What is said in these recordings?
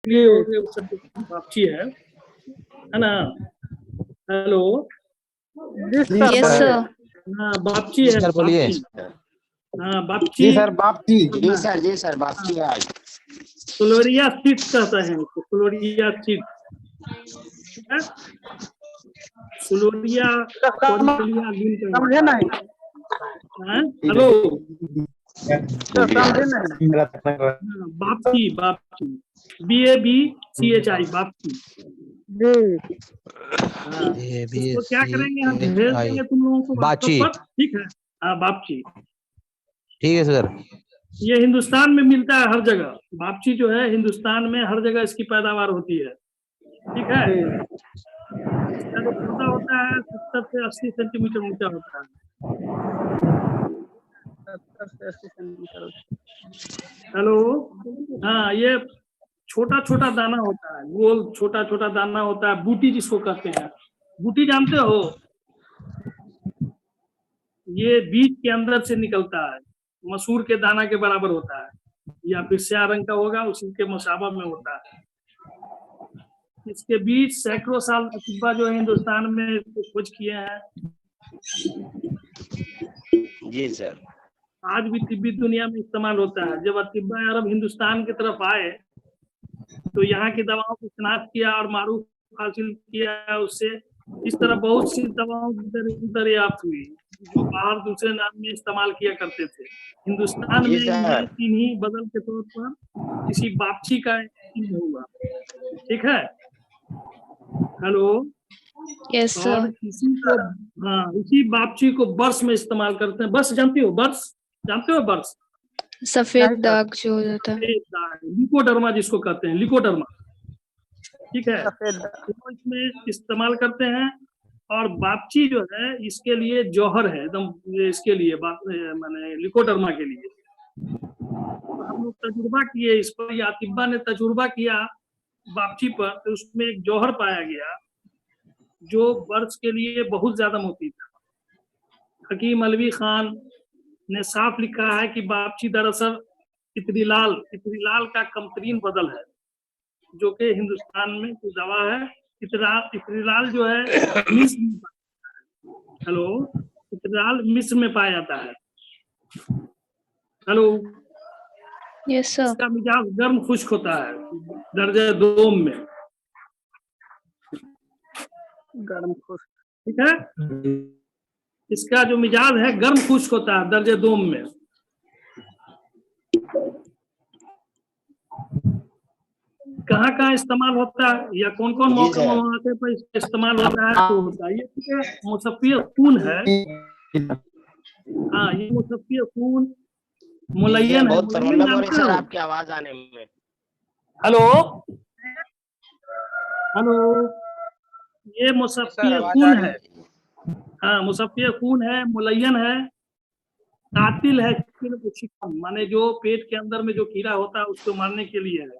ये हो गए सब बापची है ना। Hello yes sir. हाँ बापची है, सर बोलिए। हाँ बापची। जी सर बापची। जी सर बापची है। फ्लोरिया सीट कहते हैं उसको, फ्लोरिया सीट। ठीक है, फ्लोरिया समझे नहीं। हेलो समझे नहीं। बापची, बापची BABCHI बापची। हाँ, इसको क्या करेंगे, हम भेज देंगे तुम लोगों को बाची। WhatsApp पर। ठीक है, हाँ बापची। ठीक है सर। ये हिंदुस्तान में मिलता है हर जगह। बापची जो है हिंदुस्तान में हर जगह इसकी पैदावार होती है। ठीक है, इसका जो पौधा होता है 70 से 80 सेंटीमीटर ऊंचा होता है। 70 से 80 सेंटीमीटर। हेलो हाँ, ये छोटा छोटा दाना होता है, गोल छोटा छोटा दाना होता है, बूटी जिसको कहते हैं। बूटी जानते हो, ये बीज के अंदर से निकलता है, मसूर के दाना के बराबर होता है, या फिर स्याह रंग का होगा, उसी के मसाबा में होता है। इसके बीज सैकड़ों साल अतिब्बा जो है हिंदुस्तान में खोज किए हैं। जी सर। आज भी तिब्बत दुनिया में इस्तेमाल होता है। जब अतिब्बा अरब हिंदुस्तान की तरफ आए तो यहाँ की दवाओं को शनाख्त किया और मारूफ हासिल किया उससे। इस तरह बहुत सी दवाओं की दरियाफ्त हुई जो बाहर दूसरे नाम में इस्तेमाल किया करते थे। हिंदुस्तान में इन्हें इन्हीं बदल के तौर पर किसी बापची का हुआ। ठीक है, हेलो यस और सर। इसी को, हाँ इसी बापची को बर्स में इस्तेमाल करते हैं। बर्स जानती हो, बर्स जानते हो बर्स? सफेद दाग जो हो जाता है, लिकोडर्मा जिसको कहते हैं, लिकोडर्मा। ठीक है, तो इसमें इस्तेमाल करते हैं। और बापची जो है इसके लिए जौहर है एकदम, इसके लिए माने लिकोडर्मा के लिए। तो हम लोग तजुर्बा किए इस पर, या अतिब्बा ने तजुर्बा किया बापची पर, तो उसमें एक जौहर पाया गया जो बर्स के लिए बहुत ज्यादा मुफीद था। हकीम अलवी खान ने साफ लिखा है कि बापची दरअसल इतरीलाल का कमतरीन बदल है, जो कि हिंदुस्तान में की दवा है। इतरीलाल जो है मिस्र में, हेलो, इतरीलाल मिस्र में पाया जाता है। Hello yes sir. इसका मिजाज गर्म खुश्क होता है, दर्जे 2 में गर्म खुश्क। ठीक है, इसका जो मिजाज है गर्म खुश्क होता है, दर्जे 2 में। कहाँ कहाँ इस्तेमाल होता है या कौन कौन मौके पर इस्तेमाल होता है, तो होता है ये मुसफ़्फ़ी खून है। हाँ, ये मुसफ़्फ़ी खून मुलय्यन है। मुलय्यन जानते हो? आपकी आवाज आने में। हेलो हेलो, ये मुसफ़्फ़ी खून है। हाँ, मुसफ़्फ़ी खून है, मुलय्यन है, कातिल है, माने जो पेट के अंदर में जो कीड़ा होता है उसको मारने के लिए है,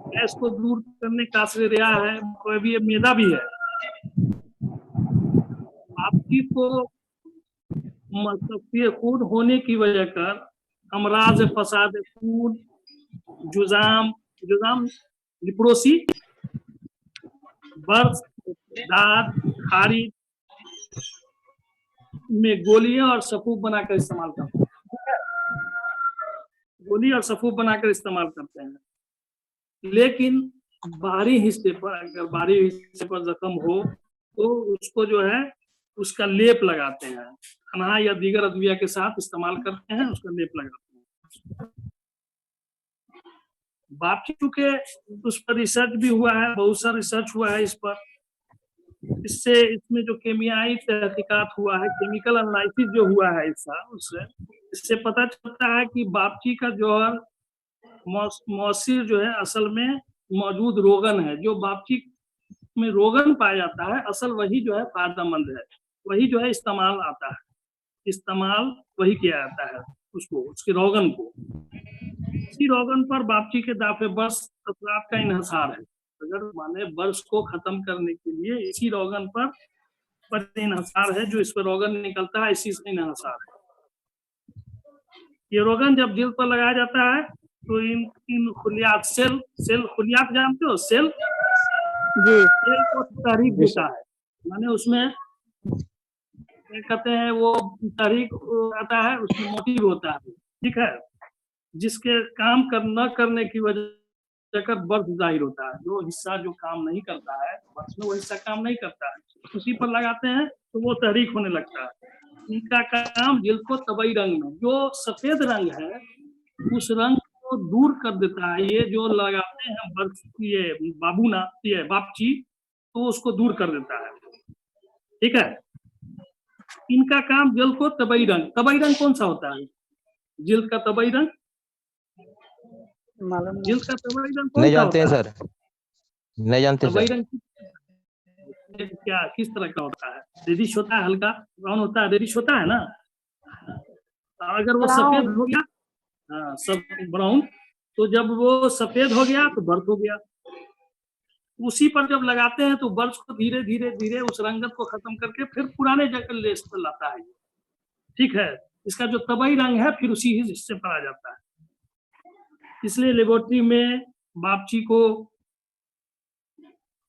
गैस को दूर करने का आश्रय है, कोई भी मेदा भी है। आपकी को मुसफ़्फ़ी खून होने की वजह कर अमराज फसाद खून, जुजाम लिप्रोसी, बर्स, दाद, खारिज में गोलियां और सफूफ बनाकर इस्तेमाल करते हैं। गोली और सफूफ बनाकर इस्तेमाल करते हैं। लेकिन बाहरी हिस्से पर, अगर बाहरी हिस्से पर जख्म हो तो उसको जो है उसका लेप लगाते हैं, खाना या दीगर अद्विया के साथ इस्तेमाल करते हैं, उसका लेप लगाते हैं। बाकी चूंकि उस पर रिसर्च भी हुआ है, बहुत सा रिसर्च हुआ है इस पर। इससे इसमें जो केमियाई तहकीकात हुआ है, केमिकल एनालिसिस जो हुआ है इससे पता चलता है कि बापची का जौहर मौसिर जो है असल में मौजूद रोगन है। जो बापची में रोगन पाया जाता है असल वही जो है फायदेमंद है, वही जो है इस्तेमाल आता है, इस्तेमाल वही किया जाता है उसको, उसके रोगन को। इसी रोगन पर बापची के दाफे बर्स असरात का इन्हसार है। अगर माने बर्स को खत्म करने के लिए इसी रोगन पर इन्हसार है, जो इस पर रोगन निकलता है इसी से इन्हसार है। ये रोगन जब दिल पर लगाया जाता है तो इन खुलियात सेल खुलियात जानते हो? सेल सेल को तहरीक देता है, माने उसमें क्या कहते हैं, वो तहरीक आता है, उसमें मोटिव होता है, ठीक है, जिसके काम न करने की वजह का बर्थ जाहिर होता है। जो हिस्सा जो काम नहीं करता है बर्थ में, वो हिस्सा काम नहीं करता है, उसी पर लगाते हैं तो वो तहरीक होने लगता है। इनका काम जिल्द को तबई रंग में, जो सफेद रंग है उस रंग को दूर कर देता है। ये जो लगाते हैं बर्थ, ये बाबूना, ये बापची, तो उसको दूर कर देता है, ठीक है। इनका काम जिल्द को तबई रंग कौन सा होता है? जिल्द का तबई रंग, जिल्द का तबई रंग कौन नहीं सा जानते हैं होता है? सर, नहीं जानते तबई सर। रंग क्या किस तरह का होता है? रेडिश होता है, हल्का ब्राउन होता है, रेडिश होता है ना। अगर वो सफेद हो गया, हाँ सब ब्राउन, तो जब वो सफेद हो गया तो बर्थ हो गया। उसी पर जब लगाते हैं तो बर्थ को धीरे धीरे धीरे उस रंगत को खत्म करके फिर पुराने जगह लेस पर लाता है, ठीक है। इसका जो तबई रंग है फिर उसी हिस्से पर आ जाता है। इसलिए लेबोरेटरी में बापची को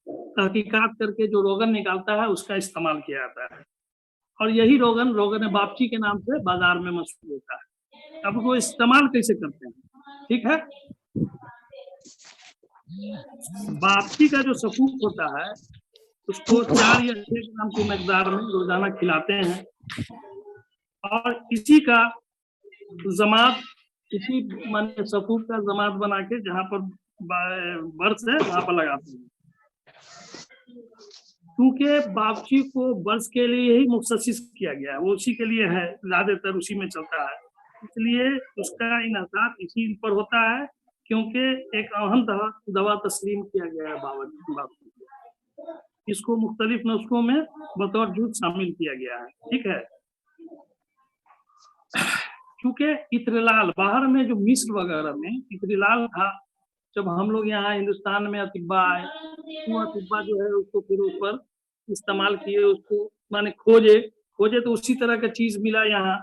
तहकीकात करके जो रोगन निकालता है उसका इस्तेमाल किया जाता है, और यही रोगन बापची के नाम से बाजार में मशहूर होता है। अब वो इस्तेमाल कैसे करते हैं, ठीक है। बापची का जो सफूक होता है उसको 4 या 6 ग्राम की मकदार में रोजाना खिलाते हैं, और इसी का जमात, इसी माने सफूक का जमात बना के जहाँ पर बर्थ है वहां पर लगाते हैं। क्योंकि बापची को बर्थ के लिए ही मुख्तसिस किया गया है, वो उसी के लिए है, ज्यादातर उसी में चलता है, इसलिए उसका इन्हसार इसी पर होता है, क्योंकि एक अहम दवा तस्लीम किया गया है बापची को। इसको मुख्तलिफ नुस्खों में बतौर जूस शामिल किया गया है, ठीक है। क्योंकि इत्रिलाल बाहर में जो मिस्र वगैरह में इत्रिलाल था, जब हम लोग यहाँ हिंदुस्तान में अतिब्बा आए, वो अतिब्बा जो है उसको फिर उस पर इस्तेमाल किए, उसको माने खोजे तो उसी तरह का चीज मिला यहाँ,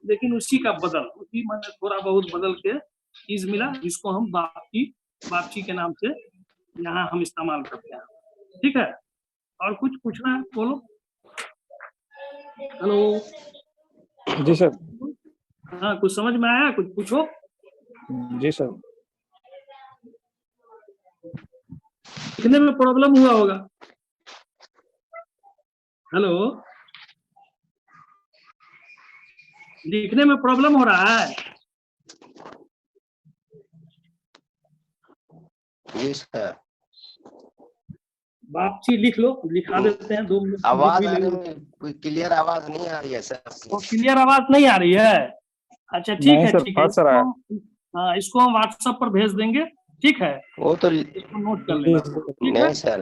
लेकिन उसी का बदल, उसी माने थोड़ा बहुत बदल के चीज मिला, जिसको हम बापची के नाम से यहाँ हम इस्तेमाल करते हैं, ठीक है। और कुछ पूछना है बोलो। हेलो जी सर। हाँ, कुछ समझ में आया? कुछ पूछो। जी सर। लिखने में प्रॉब्लम हुआ होगा। हेलो, लिखने में प्रॉब्लम हो रहा है? जी सर। बापची लिख लो, लिखा देते हैं 2 मिनट। आवाज आने में कोई क्लियर आवाज नहीं आ रही है सर। तो क्लियर आवाज नहीं आ रही है? अच्छा ठीक है, ठीक है। हाँ, इसको हम व्हाट्सएप पर भेज देंगे, ठीक है। वो तो इसको नोट कर लेना, ठीक है। नहीं सर।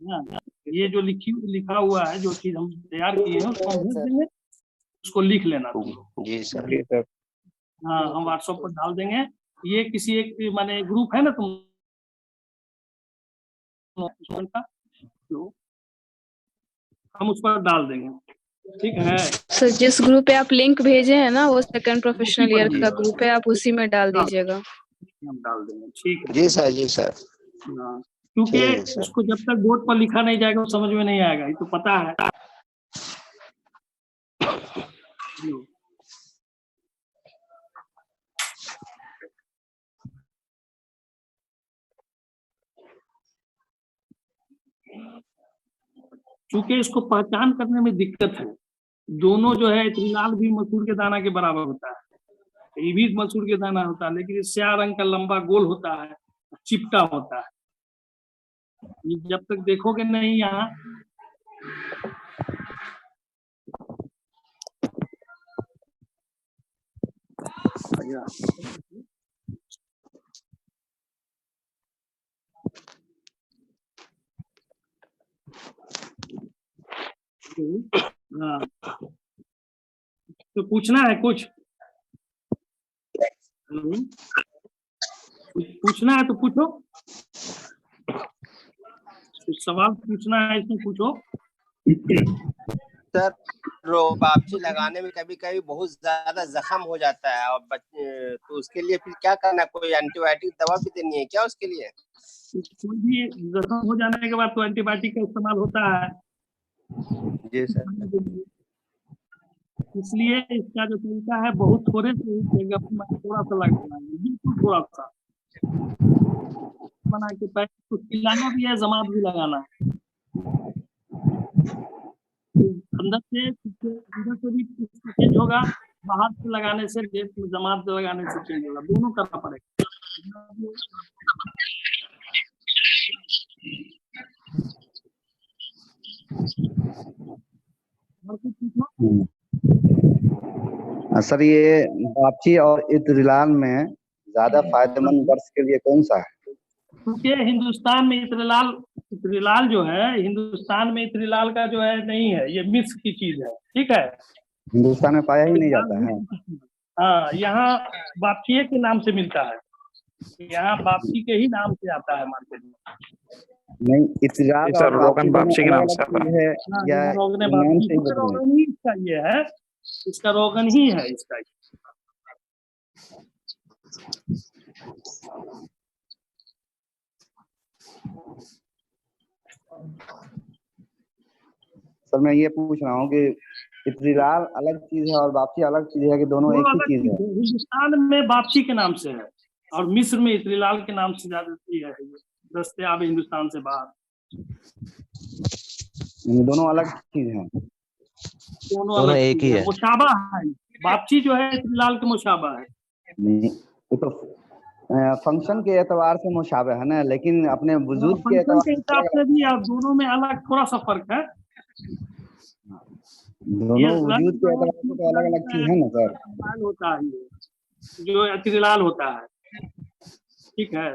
हाँ, ये जो लिखा हुआ है, जो चीज हम तैयार किए हैं उसको हम भेज देंगे, उसको लिख लेना। जी सर। हाँ, हम व्हाट्सएप पर डाल देंगे। ये किसी एक माने ग्रुप है ना तुम का, हम उस पर डाल देंगे, ठीक है। सर जिस ग्रुप पे आप लिंक भेजे हैं ना, वो सेकंड प्रोफेशनल ईयर का ग्रुप है, आप उसी में डाल दीजिएगा। हम डाल देंगे, ठीक है। जी सर, जी सर। हाँ, क्योंकि इसको जब तक बोर्ड पर लिखा नहीं जाएगा तो समझ में नहीं आएगा, ये तो पता है। क्योंकि इसको पहचान करने में दिक्कत है। दोनों जो है, इत्रिलाल भी मसूर के दाना के बराबर होता है, ये भी मसूर के दाना होता है, लेकिन स्याह रंग का लंबा गोल होता है, चिपटा होता है। ये जब तक देखोगे नहीं यहाँ, हाँ, तो पूछना है कुछ? पूछना है तो पूछो, कुछ सवाल पूछना है इसमें पूछो। सर वापसी लगाने में कभी कभी बहुत ज्यादा जख्म हो जाता है और तो उसके लिए फिर क्या करना, कोई एंटीबायोटिक दवा भी देनी है क्या उसके लिए? कोई भी जख्म हो जाने के बाद तो एंटीबायोटिक का इस्तेमाल होता है। जी सर। इसलिए इसका जो तरीका है बहुत थोड़े से ही थोड़ा सा लगाना है, बिल्कुल थोड़ा सा बना के पैर को खिलाना भी है, जमात भी लगाना है। अंदर से भी चेंज होगा, बाहर से लगाने से जमात लगाने से चेंज होगा, दोनों करना पड़ेगा। सर ये वापसी और इत्रिलाल में ज्यादा फायदेमंद वर्ष के लिए कौन सा है? क्योंकि हिंदुस्तान में इत्रिलाल जो है, हिंदुस्तान में इत्रिलाल का जो है नहीं है, ये मिक्स की चीज है, ठीक है। हिंदुस्तान में पाया ही नहीं जाता है। हाँ, यहाँ वापसी के नाम से मिलता है, यहाँ वापसी के ही नाम से आता है मार्केट में। नहीं, इत्रिलाल सर रोगन वापसी के नाम से आता है या नाम से ही रोगन ही इसका ये है, इसका रोगन ही है इसका। सर मैं ये पूछ रहा हूँ कि इत्रिलाल अलग चीज है और वापसी अलग चीज है कि दोनों एक ही चीज है? हिंदुस्तान में वापसी के नाम से है और मिस्र में इत्रिलाल के नाम से ज्यादा है, दस्तयाब हिंदुस्तान से बाहर। दोनों अलग चीज है? दोनों एक ही है, मुशाबा है। वापसी जो है इत्रिलाल के मुशाबा है। नहीं, तो फंक्शन के एतबार से मुशाबा है ना, लेकिन अपने वजूद के हिसाब से भी दोनों में अलग थोड़ा सा फर्क है। दोनों वजूद के एतबार से तो अलग अलग चीज है ना सर। लाल होता है जो इत्रिलाल होता है, ठीक है।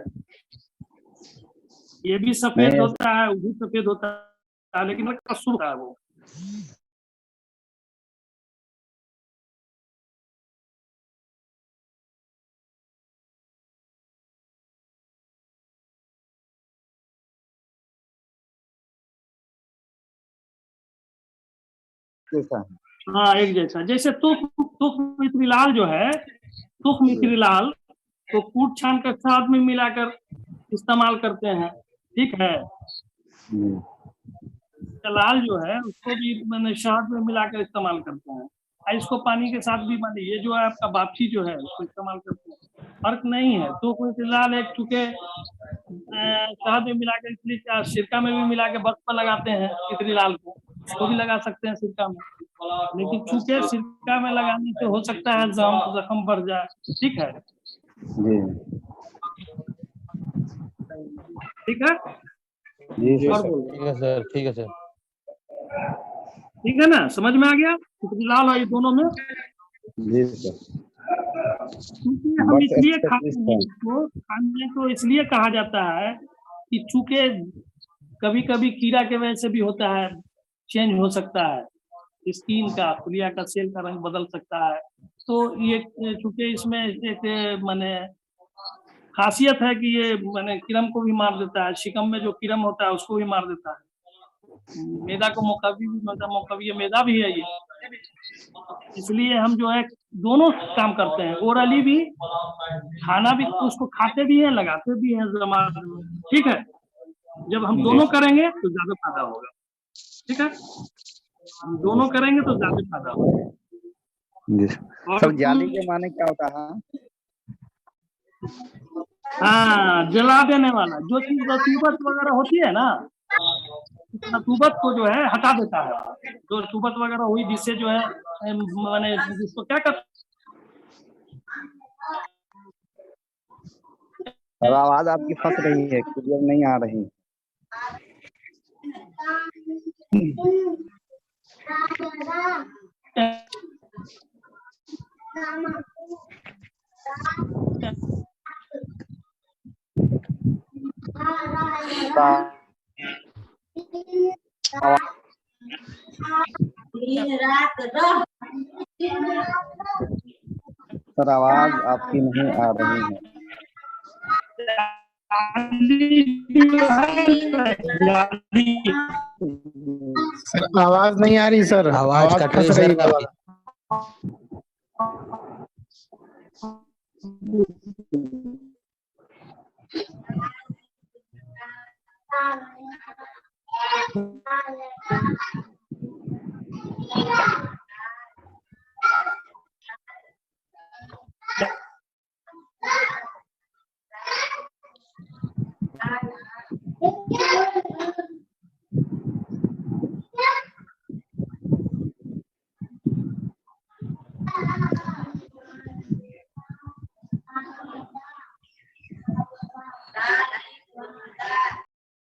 ये भी सफेद होता है, वो भी सफेद होता है, लेकिन कसूर होता है वो। हाँ एक जैसा, जैसे तुख इत्रिलाल जो है, तुख इत्रिलाल तो कूट छान कर साथ में मिलाकर इस्तेमाल करते हैं, ठीक है। लाल जो है उसको भी मैंने शहद में मिलाकर इस्तेमाल करते हैं, इसको पानी के साथ भी मानी, ये जो है आपका वापसी जो है उसको इस्तेमाल करते हैं। फर्क नहीं है, तो कोई इत्रिलाल एक चूंकि शहद में मिलाकर, इसलिए सिरका में भी मिला के बर्फ पर लगाते हैं इत्रिलाल को, उसको भी लगा सकते हैं सिरका में, लेकिन चूंकि सिरका में लगाने से हो सकता है जख्म बढ़ जाए, ठीक है। ठीक है ठीक है सर, ठीक है सर, ठीक है ना, समझ में आ गया? इत्रिलाल और ये दोनों में जी सर। क्योंकि हम इसलिए खाते हैं इसको, खाने को इसलिए कहा जाता है कि चूंकि कभी कभी कीड़ा के वजह से भी होता है, चेंज हो सकता है, स्किन का, खुलिया का सेल का रंग बदल सकता है, तो ये चूंकि इसमें एक माने खासियत है कि ये माने कीड़म को भी मार देता है, शिकम में जो कीड़म होता है उसको भी मार देता है, मैदा को मोकवी मैदा भी है ये, इसलिए हम जो है दोनों काम करते हैं, ओरली भी, खाना भी, उसको खाते भी हैं, लगाते भी हैं जमात में, ठीक है। जब हम दोनों करेंगे तो ज्यादा फायदा होगा, ठीक है। हम दोनों करेंगे तो ज्यादा फायदा होगा। सब जाली के माने क्या होता है? हाँ, जला देने वाला, जो चीज रतूबत वगैरह होती है ना, रतूबत को जो है हटा देता है, जो रतूबत वगैरह हुई जिससे जो है मैंने जिसको क्या कर, आवाज आपकी फंस रही है, क्लियर नहीं आ रही। सर आवाज आपकी नहीं आ रही है। सर आवाज नहीं आ रही सर, आवाज कट रही फंस सर है। काफी।